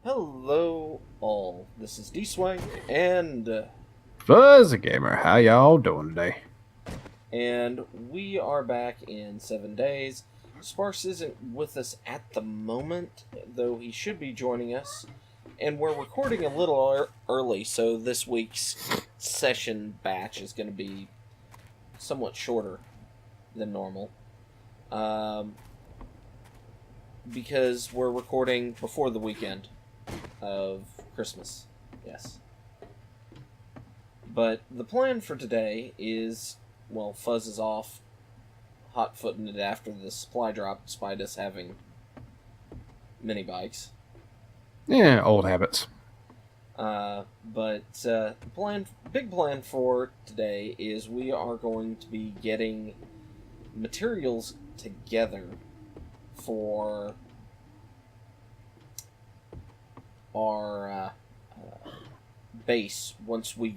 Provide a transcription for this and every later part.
Hello, all. This is Dswank, and Fuzzy Gamer, how y'all doing today? we are back in 7 days. Sparse isn't with us at the moment, though he should be joining us. And we're recording a little early, so this week's session batch is going to be somewhat shorter than normal. Because we're recording before the weekend of Christmas. Yes. But the plan for today is, well, Fuzz is off hot-footing it after the supply drop, despite us having mini bikes. Yeah, old habits. But the big plan for today is we are going to be getting materials together for our base once we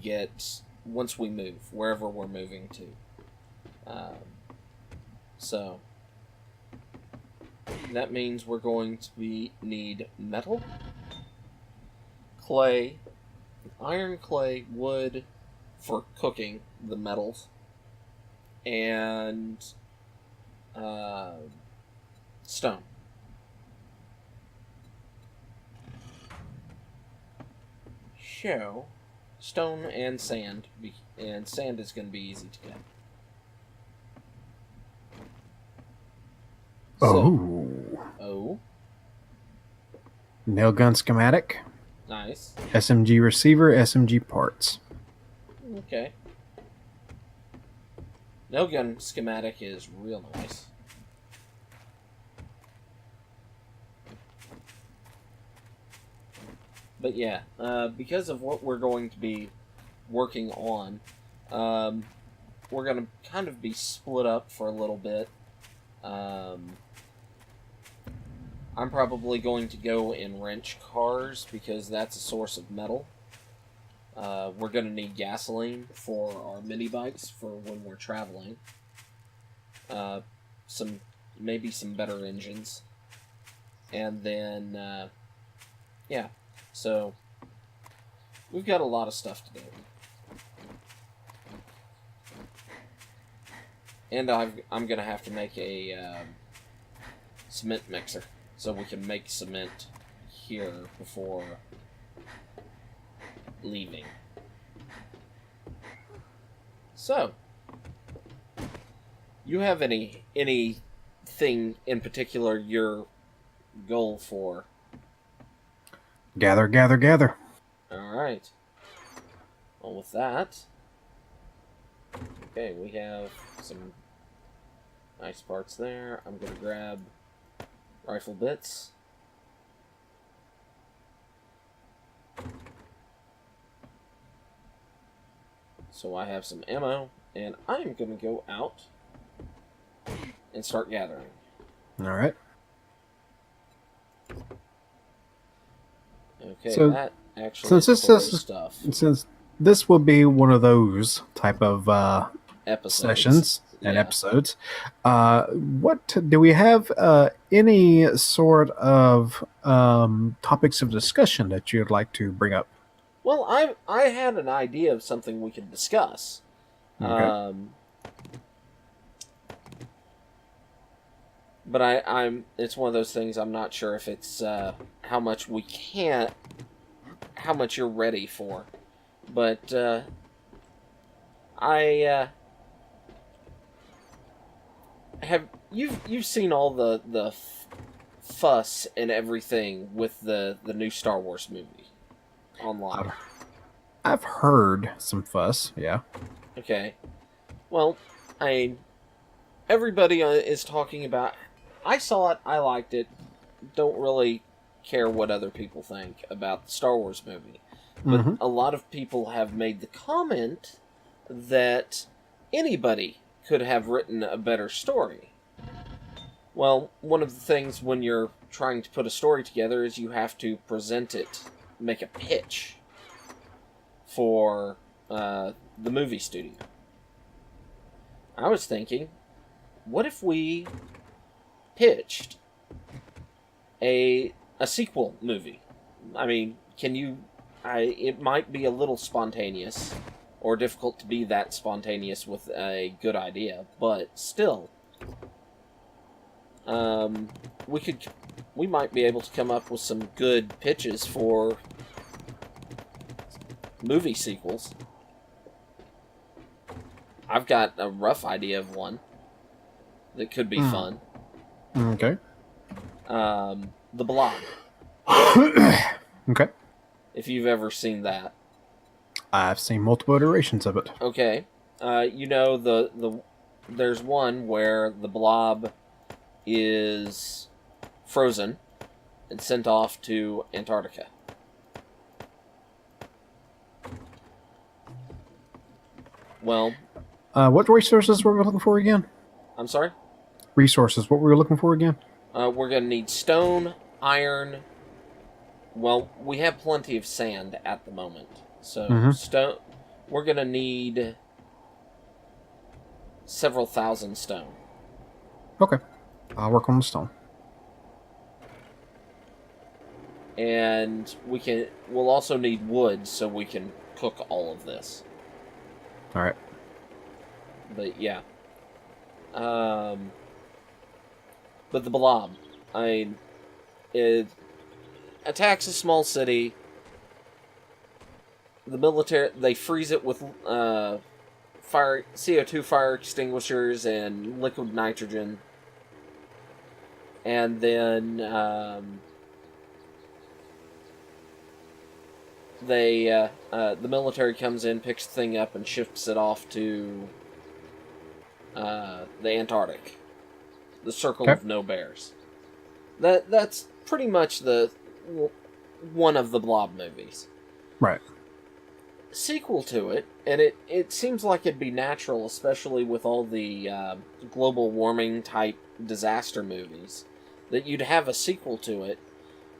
move wherever we're moving to. So that means we're going to need metal, clay, iron, clay, wood for cooking the metals, and stone. So, stone and sand, and sand is going to be easy to get. Oh. Nail gun schematic, Nice. SMG receiver, SMG parts. Okay. Nail gun schematic is real nice. But yeah, because of what we're going to be working on, we're going to kind of be split up for a little bit. I'm probably going to go in wrench cars because that's a source of metal. We're going to need gasoline for our mini bikes for when we're traveling. Maybe some better engines. And then, yeah. So, we've got a lot of stuff to do. And I'm going to have to make a cement mixer so we can make cement here before leaving. So, you have anything in particular your goal for? Gather, gather, gather. Alright. Well, with that, okay, we have some nice parts there. I'm going to grab rifle bits. So I have some ammo, and I'm going to go out and start gathering. Alright. Okay, so, that actually is stuff. Since this will be one of those type of sessions and episodes, what do we have any sort of topics of discussion that you'd like to bring up? Well, I had an idea of something we could discuss. Okay. But I'm it's one of those things I'm not sure if it's how much you're ready for. But you've seen all the fuss and everything with the new Star Wars movie online. I've heard some fuss, yeah. Okay. Well, everybody is talking about. I saw it. I liked it. Don't really care what other people think about the Star Wars movie. But a lot of people have made the comment that anybody could have written a better story. Well, one of the things when you're trying to put a story together is you have to present it, make a pitch for the movie studio. I was thinking, what if we pitched a sequel movie I mean, can you? It might be a little spontaneous, or difficult to be that spontaneous with a good idea, but still, we could. We might be able to come up with some good pitches for movie sequels. I've got a rough idea of one that could be fun. Okay. The Blob. Okay. If you've ever seen that. I've seen multiple iterations of it. Okay. You know, there's one where the Blob is frozen and sent off to Antarctica. Well... what resources were we looking for again? I'm sorry? Resources. What were we looking for again? We're going to need stone, iron... Well, we have plenty of sand at the moment. So, stone... We're going to need several thousand stone. Okay. I'll work on the stone. And we'll also need wood so we can cook all of this. Alright. But yeah. But the Blob, it attacks a small city. The military, they freeze it with CO2 fire extinguishers and liquid nitrogen. And then the military comes in, picks the thing up, and ships it off to the Antarctic, the Circle of No Bears. That's pretty much one of the Blob movies. Right. Sequel to it, and it seems like it'd be natural, especially with all the global warming type disaster movies, that you'd have a sequel to it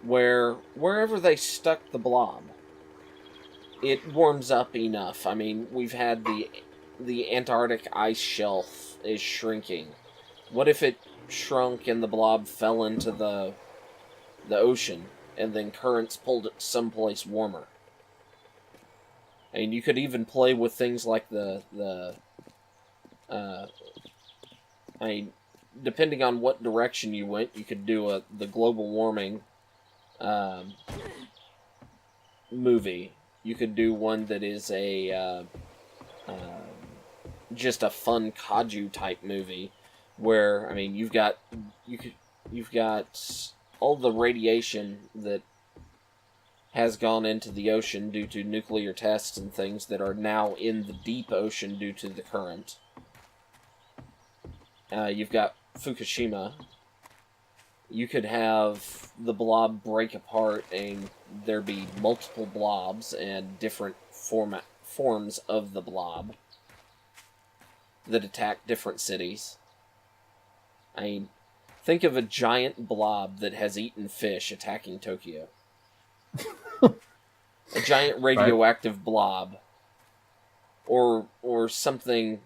where wherever they stuck the Blob, it warms up enough. I mean, we've had the Antarctic ice shelf is shrinking. What if it shrunk and the Blob fell into the ocean and then currents pulled it someplace warmer? I mean, you could even play with things like depending on what direction you went, you could do the global warming movie. You could do one that is just a fun kaiju type movie, where you've got all the radiation that has gone into the ocean due to nuclear tests and things that are now in the deep ocean due to the current. You've got Fukushima. You could have the Blob break apart and there be multiple blobs and different forms of the Blob that attack different cities. I mean, think of a giant blob that has eaten fish attacking Tokyo. A giant radioactive blob. Or something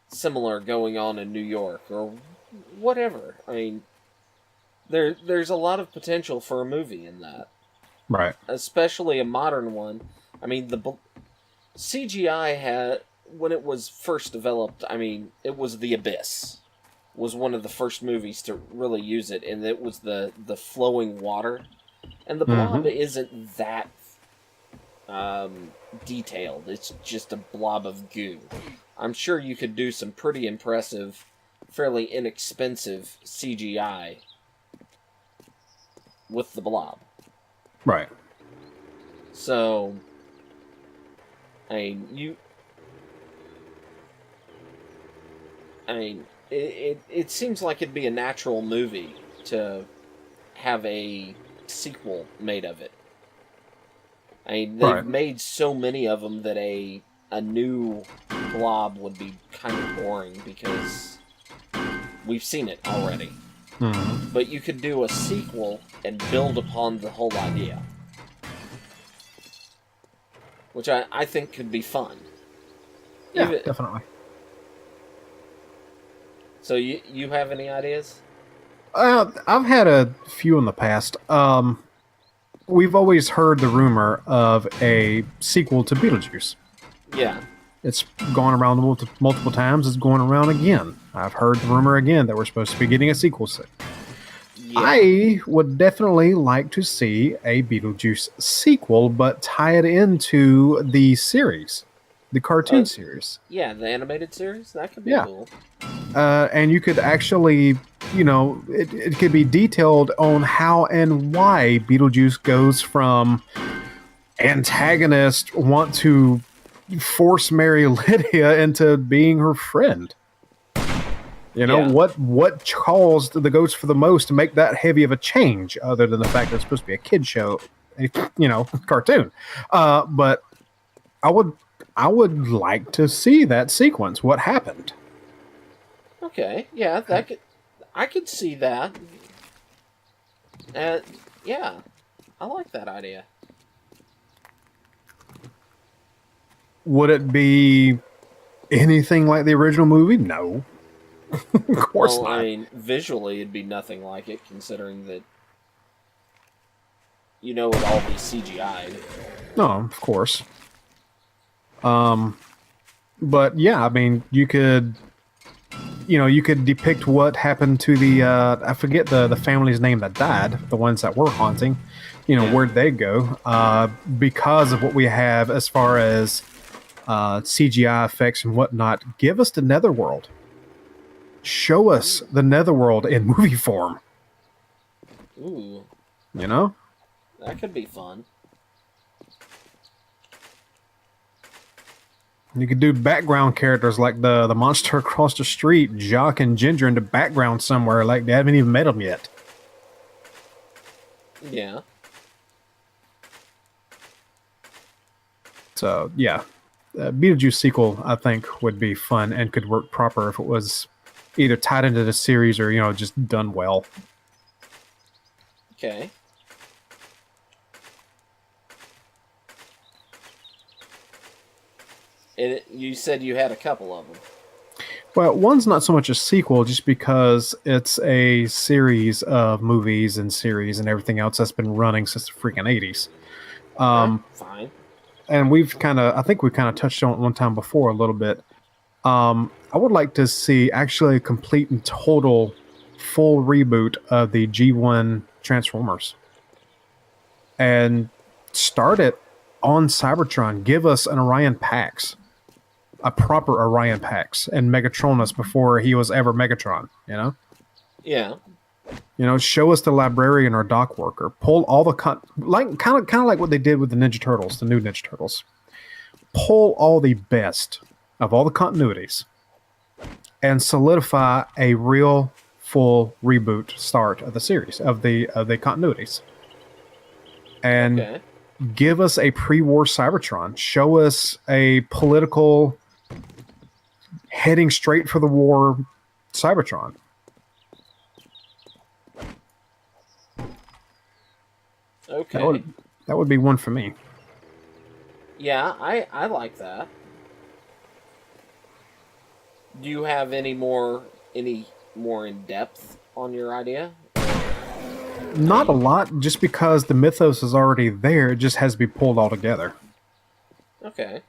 similar going on in New York, or whatever. I mean, there's a lot of potential for a movie in that. Right. Especially a modern one. I mean, the CGI had, when it was first developed, it was The Abyss. Was one of the first movies to really use it, and it was the flowing water. And the Blob isn't that detailed. It's just a blob of goo. I'm sure you could do some pretty impressive, fairly inexpensive CGI with the Blob. Right. So, it seems like it'd be a natural movie to have a sequel made of it. They've made so many of them that a new Blob would be kind of boring because we've seen it already. Mm-hmm. But you could do a sequel and build upon the whole idea, which I think could be fun. Yeah, definitely. So you have any ideas? I've had a few in the past. we've always heard the rumor of a sequel to Beetlejuice. Yeah. It's gone around multiple times. It's going around again. I've heard the rumor again that we're supposed to be getting a sequel soon. Yeah. I would definitely like to see a Beetlejuice sequel, but tie it into the series, the cartoon series. Yeah, the animated series. That could be cool. And you could actually, it could be detailed on how and why Beetlejuice goes from antagonist want to force marry Lydia into being her friend. What caused the Ghost for the Most to make that heavy of a change, other than the fact that it's supposed to be a kid show, cartoon. But I would like to see that sequence. What happened? Okay, yeah, I could see that. Yeah, I like that idea. Would it be anything like the original movie? No. Of course not. I mean, visually it'd be nothing like it, considering that it'd all be CGI'd. No, of course. But yeah, I mean, you could depict what happened to the I forget the family's name that died, the ones that were haunting. Where'd they go? Because of what we have as far as CGI effects and whatnot. Give us the Netherworld. Show us the Netherworld in movie form. Ooh. That could be fun. You could do background characters like the monster across the street, Jock and Ginger, in the background somewhere, like they haven't even met them yet. Yeah. So, yeah. Beetlejuice sequel, I think, would be fun and could work proper if it was either tied into the series or, just done well. Okay. And you said you had a couple of them. Well, one's not so much a sequel just because it's a series of movies and series and everything else that's been running since the freaking 80s. Fine. And I think we kind of touched on it one time before a little bit. I would like to see actually a complete and total full reboot of the G1 Transformers. And start it on Cybertron. Give us an Orion Pax. A proper Orion Pax and Megatronus before he was ever Megatron, Yeah. Show us the librarian or dock worker. Pull all the kind of like what they did with the Ninja Turtles, the new Ninja Turtles. Pull all the best of all the continuities and solidify a real full reboot start of the series of the continuities. And give us a pre-war Cybertron. Show us a political heading straight for the war Cybertron. Okay. That would be one for me. Yeah, I like that. Do you have any more in depth on your idea? Not a lot, just because the mythos is already there. It just has to be pulled all together. Okay.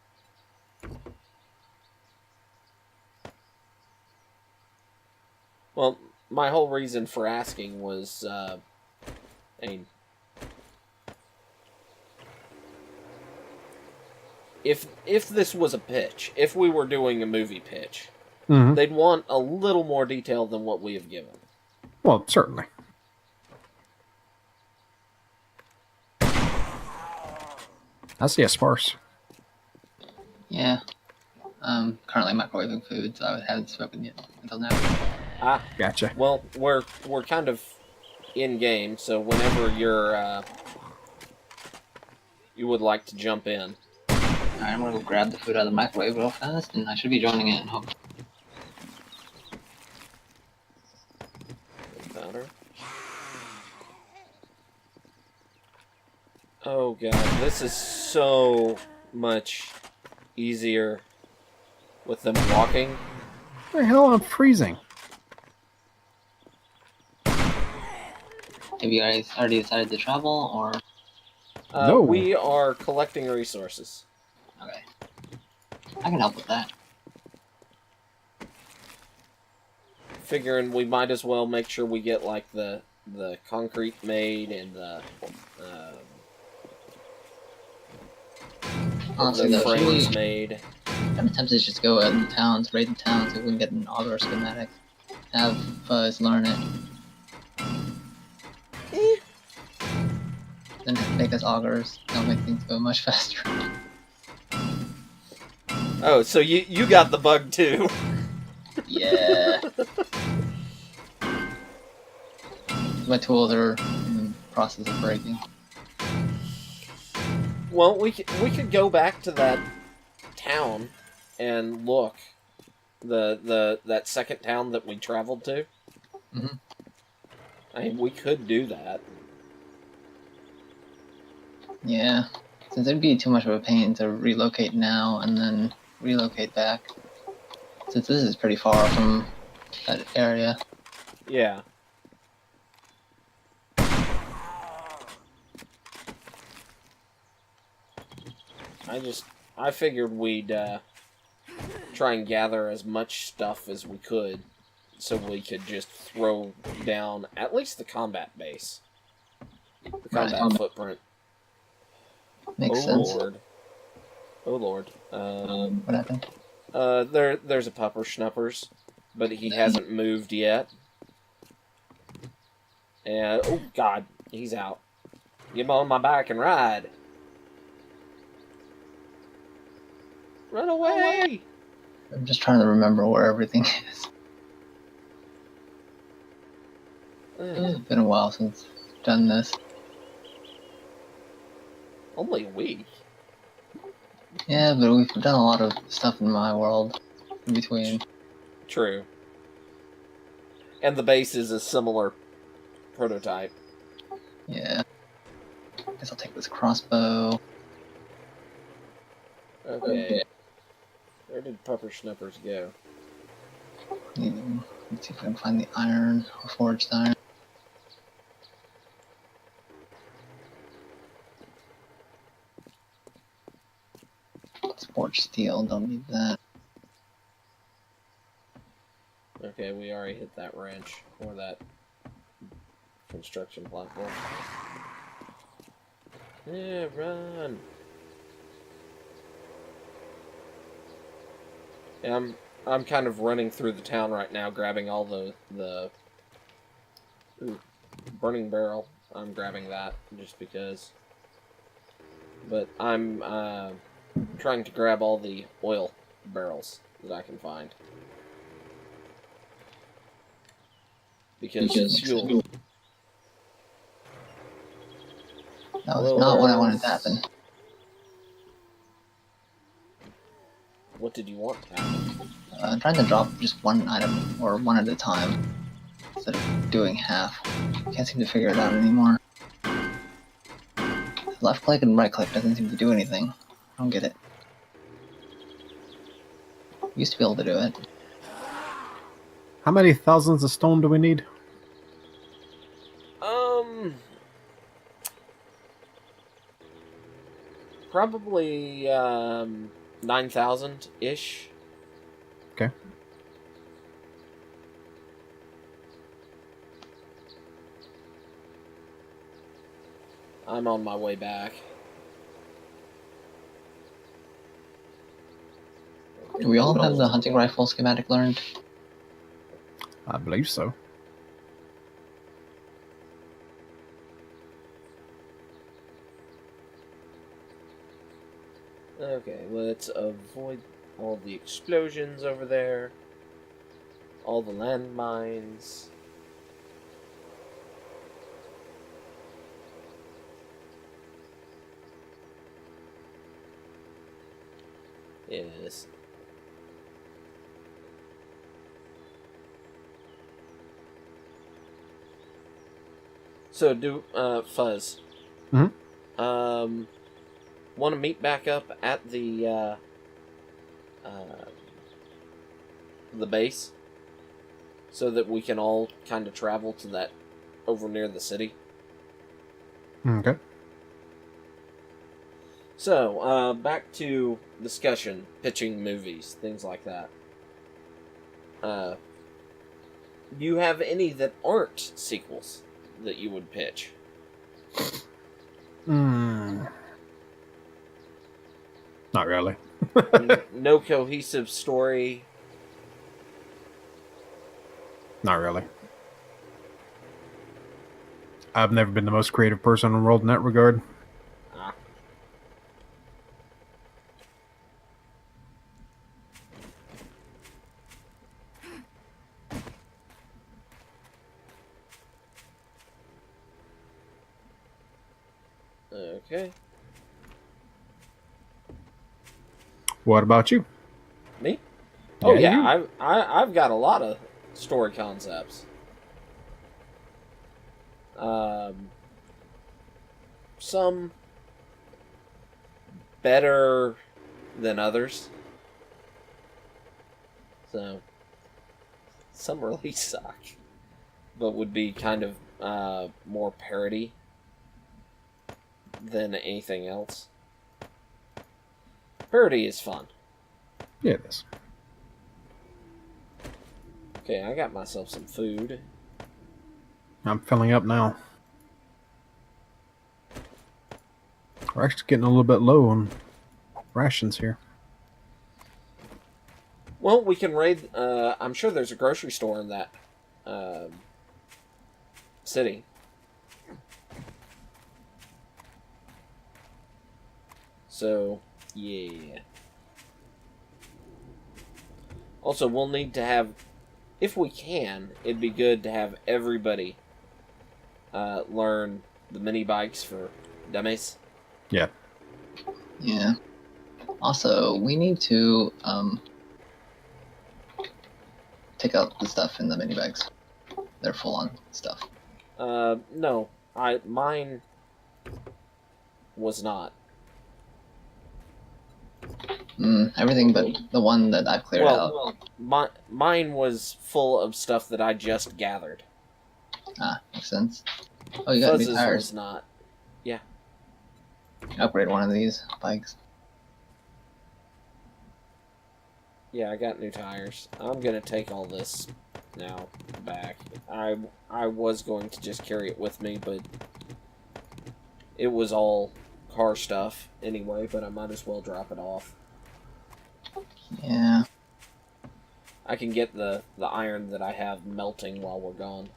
Well, my whole reason for asking was, if this was a pitch, if we were doing a movie pitch, they'd want a little more detail than what we have given. Well, certainly. I see a sparse. Yeah. Currently microwaving food, so I haven't spoken yet until now. Ah, gotcha. Well, we're kind of in game, so whenever you would like to jump in. Alright, I'm gonna go grab the food out of the microwave real fast, and I should be joining in. Powder. Oh god, this is so much easier with them walking. What the hell? I'm freezing. Have you guys already decided to travel, or? No. We are collecting resources. Okay. I can help with that. Figuring we might as well make sure we get like the concrete made and the Honestly, the though, should frames we... made. I'm tempted to just go in the towns, raid the towns, see if we can get an auger schematic. Have Fuzz learn it. Then make us augers. That'll make things go much faster. Oh, so you got the bug too. Yeah. My tools are in the process of breaking. Well, we could go back to that town and look. That second town that we traveled to. Mm-hmm. I mean, we could do that. Yeah. Since it'd be too much of a pain to relocate now and then relocate back. Since this is pretty far from that area. Yeah. I figured we'd try and gather as much stuff as we could so we could just throw down at least the combat base. The combat footprint. Makes sense. Lord. Oh Lord. What happened? There's a pupper schnuppers, but he hasn't moved yet. And oh God, he's out. Get on my back and ride. Run away! I'm just trying to remember where everything is. It's been a while since I've done this. Only a week. Yeah, but we've done a lot of stuff in my world in between. True. And the base is a similar prototype. Yeah. Guess I'll take this crossbow. Okay. Where did pupper schnuppers go? Let's see if I can find the iron or forged iron. It's forged steel, don't need that. Okay, we already hit that wrench or that construction platform. Yeah, run. Yeah, I'm kind of running through the town right now, grabbing all the ooh, burning barrel. I'm grabbing that just because. But I'm trying to grab all the oil barrels that I can find. Because fuel. That was not what I wanted to happen. What did you want to happen? I'm trying to drop just one item, or one at a time, instead of doing half. Can't seem to figure it out anymore. Left click and right click doesn't seem to do anything. I don't get it. Used to be able to do it. How many thousands of stone do we need? Probably 9,000-ish. Okay. I'm on my way back. Do we all have the hunting rifle schematic learned? I believe so. Okay, let's avoid all the explosions over there. All the landmines. Yes. So Fuzz. Mm-hmm. Want to meet back up at the base, so that we can all kind of travel to that over near the city. Okay. So, back to discussion, pitching movies, things like that. You have any that aren't sequels that you would pitch? Not really. No cohesive story? Not really. I've never been the most creative person in the world in that regard. Okay. What about you? Me? Oh Yeah, I've got a lot of story concepts. Some better than others. So some really suck, but would be kind of more parody than anything else. Parody is fun. Yeah, it is. Okay, I got myself some food. I'm filling up now. We're actually getting a little bit low on rations here. Well, we can raid. I'm sure there's a grocery store in that city. So, yeah. Also, we'll need to have, if we can, it'd be good to have everybody learn the mini bikes for dummies. Yeah. Yeah. Also, we need to take out the stuff in the mini bags. They're full on stuff. No, mine was not. Everything but the one that I've cleared out. Well, mine was full of stuff that I just gathered. Ah, makes sense. Oh, you got new Fuzz's tires. was not. Yeah. Upgrade one of these bikes. Yeah, I got new tires. I'm gonna take all this now back. I was going to just carry it with me, but it was all car stuff anyway, but I might as well drop it off. Yeah. I can get the iron that I have melting while we're gone.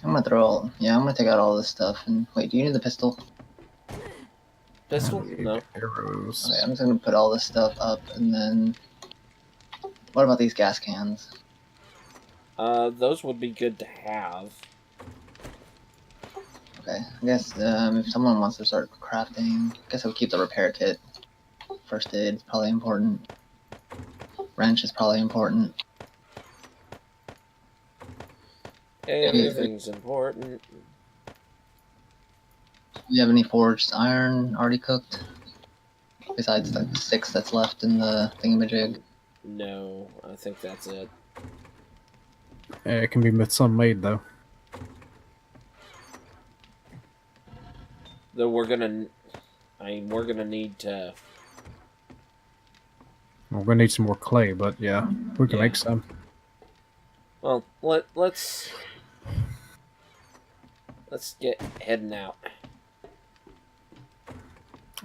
I'm gonna take out all this stuff and wait, do you need the pistol? Pistol? No. Arrows. Okay, I'm just gonna put all this stuff up and then what about these gas cans? Those would be good to have. Okay, I guess if someone wants to start crafting, I guess I would keep the repair kit. First aid is probably important. Wrench is probably important. Everything's important. Do you have any forged iron already cooked? Besides the 6 that's left in the thingamajig? No, I think that's it. Yeah, it can be with some made though. Though we're gonna need to. We're gonna need some more clay, but yeah, we can make some. Well, let's get heading out.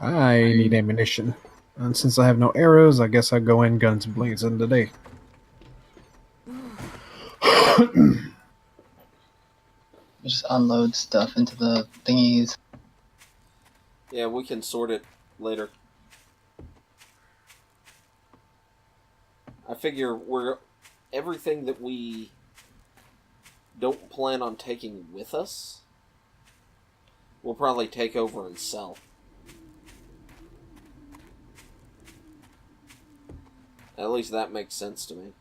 I need ammunition, and since I have no arrows, I guess I go in guns blazing today. Just unload stuff into the thingies. Yeah, we can sort it later. I figure everything that we don't plan on taking with us, we'll probably take over and sell. At least that makes sense to me.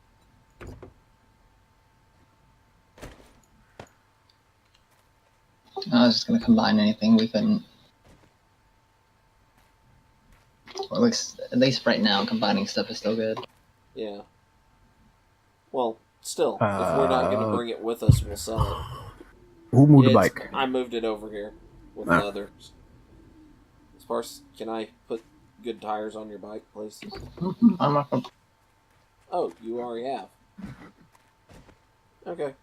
I was just gonna combine anything we couldn't. Or at least right now, combining stuff is still good. Yeah. Well, still, if we're not going to bring it with us, we'll sell it. Who moved the bike? I moved it over here with the others. It's Sparse, can I put good tires on your bike, please? I'm not gonna... Oh, you already have. Okay.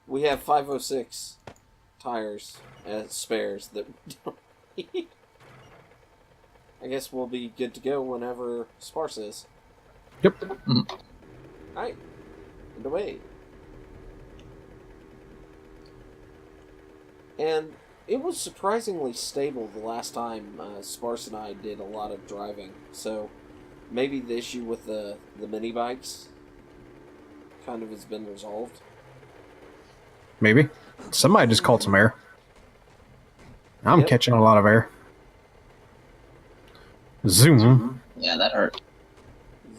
We have 506 tires as spares that I guess we'll be good to go whenever Sparse is. Yep. Alright. And away. And it was surprisingly stable the last time Sparse and I did a lot of driving. So maybe the issue with the mini bikes kind of has been resolved. Maybe. Somebody just called some air. I'm catching a lot of air. Zoom. Yeah, that hurt.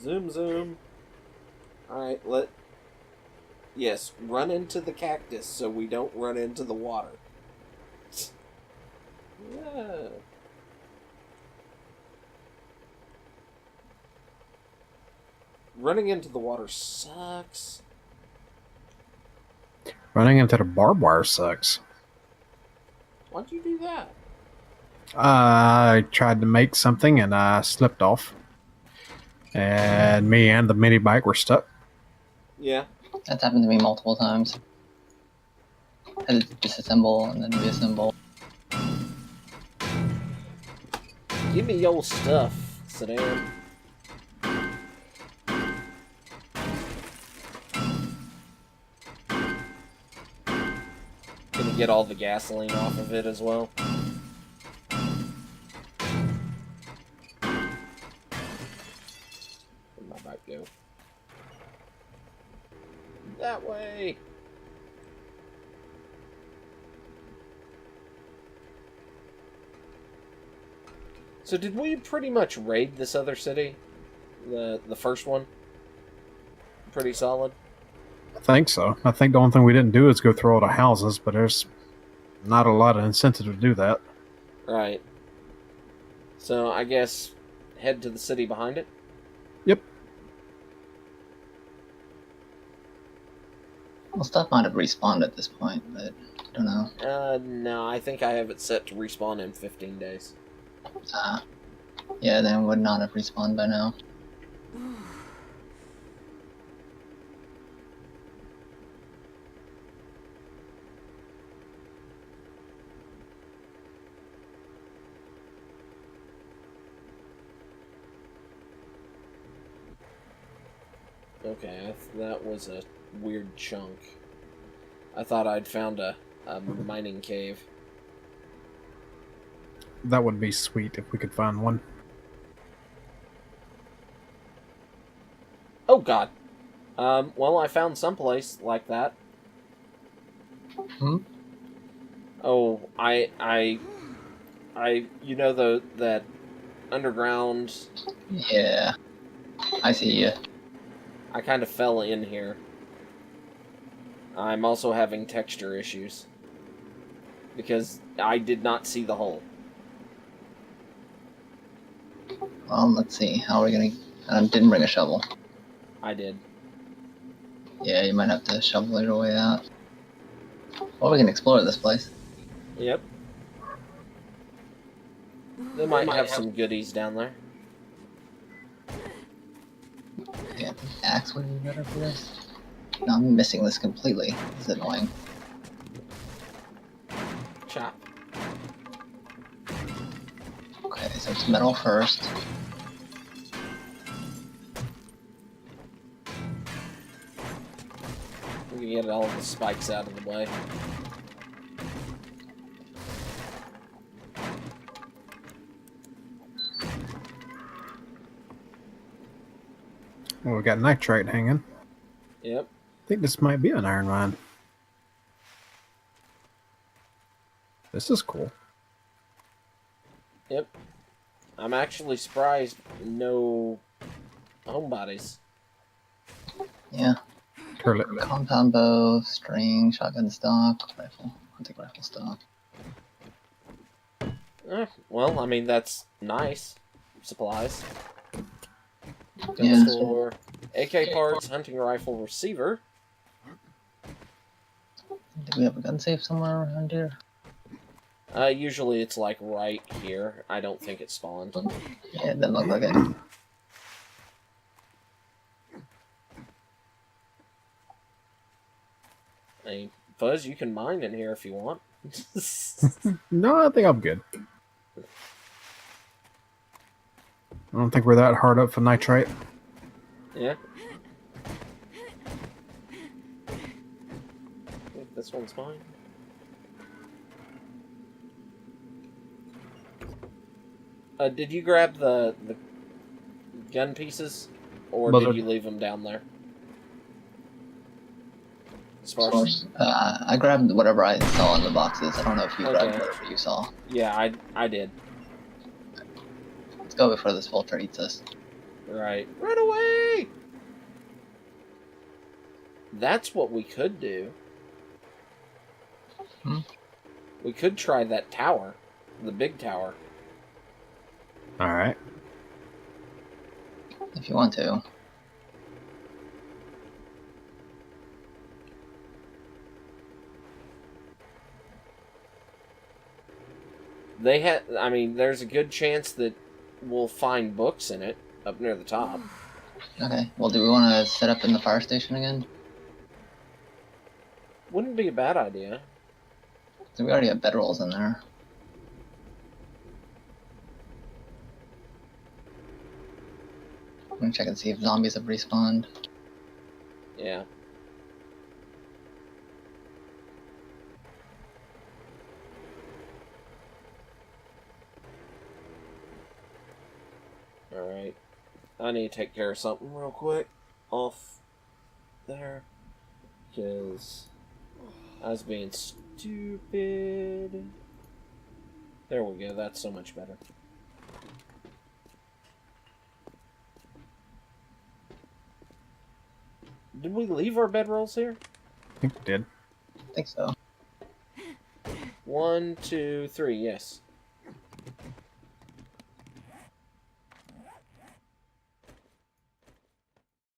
Zoom, zoom. Alright, Yes, run into the cactus so we don't run into the water. Yeah. Running into the water sucks. Running into the barbed wire sucks. Why'd you do that? I tried to make something and I slipped off. And me and the mini bike were stuck. Yeah. That's happened to me multiple times. I had to disassemble and then reassemble. Give me your stuff, Sedan. Gonna get all the gasoline off of it as well. Where'd my bike go? That way! So did we pretty much raid this other city? The first one? Pretty solid? I think so. I think the only thing we didn't do is go through all the houses, but there's not a lot of incentive to do that. Right. So I guess head to the city behind it? Yep. Well, stuff might have respawned at this point, but I don't know. No, I think I have it set to respawn in 15 days. Yeah, then it would not have respawned by now. Okay, that was a weird chunk. I thought I'd found a mining cave. That would be sweet if we could find one. Oh god. Well, I found someplace like that. Hmm? Oh, you know that underground. Yeah. I see you. I kind of fell in here. I'm also having texture issues because I did not see the hole. Let's see. How are we gonna... I didn't bring a shovel. I did. Yeah, you might have to shovel your way out. Well, we can explore this place. Yep. They might have some goodies down there. Yeah, the axe would be better for this. No, I'm missing this completely. This is annoying. Chop. Okay, so it's metal first. We can get all the spikes out of the way. Well, we got nitrate hanging. Yep. I think this might be an iron mine. This is cool. Yep. I'm actually surprised no homebodies. Yeah. Turlet. Compound bow, string, shotgun stock, rifle. I'll take rifle stock. Well, I mean, that's nice. Supplies. Gun Yeah. store. AK parts, hunting rifle, receiver. Do we have a gun safe somewhere around here? Usually it's like right here. I don't think it spawned. Yeah, it doesn't look like it. Hey, Fuzz, you can mine in here if you want. No, I think I'm good. I don't think we're that hard up for nitrite. Yeah. I think this one's mine. Did you grab the gun pieces, or did you leave them down there? I grabbed whatever I saw in the boxes. I don't know if you grabbed whatever you saw. Yeah, I did. Let's go before this vulture eats us. Right. Run away! That's what we could do. We could try that tower. The big tower. Alright. If you want to. I mean, there's a good chance that we'll find books in it up near the top. Okay. Well, do we want to set up in the fire station again? Wouldn't be a bad idea. So we already have bedrolls in there. I'm gonna check and see if zombies have respawned. Yeah. Alright. I need to take care of something real quick. Off there. Because I was being stupid. There we go. That's so much better. Did we leave our bedrolls here? I think we did. I think so. 1, 2, 3, yes.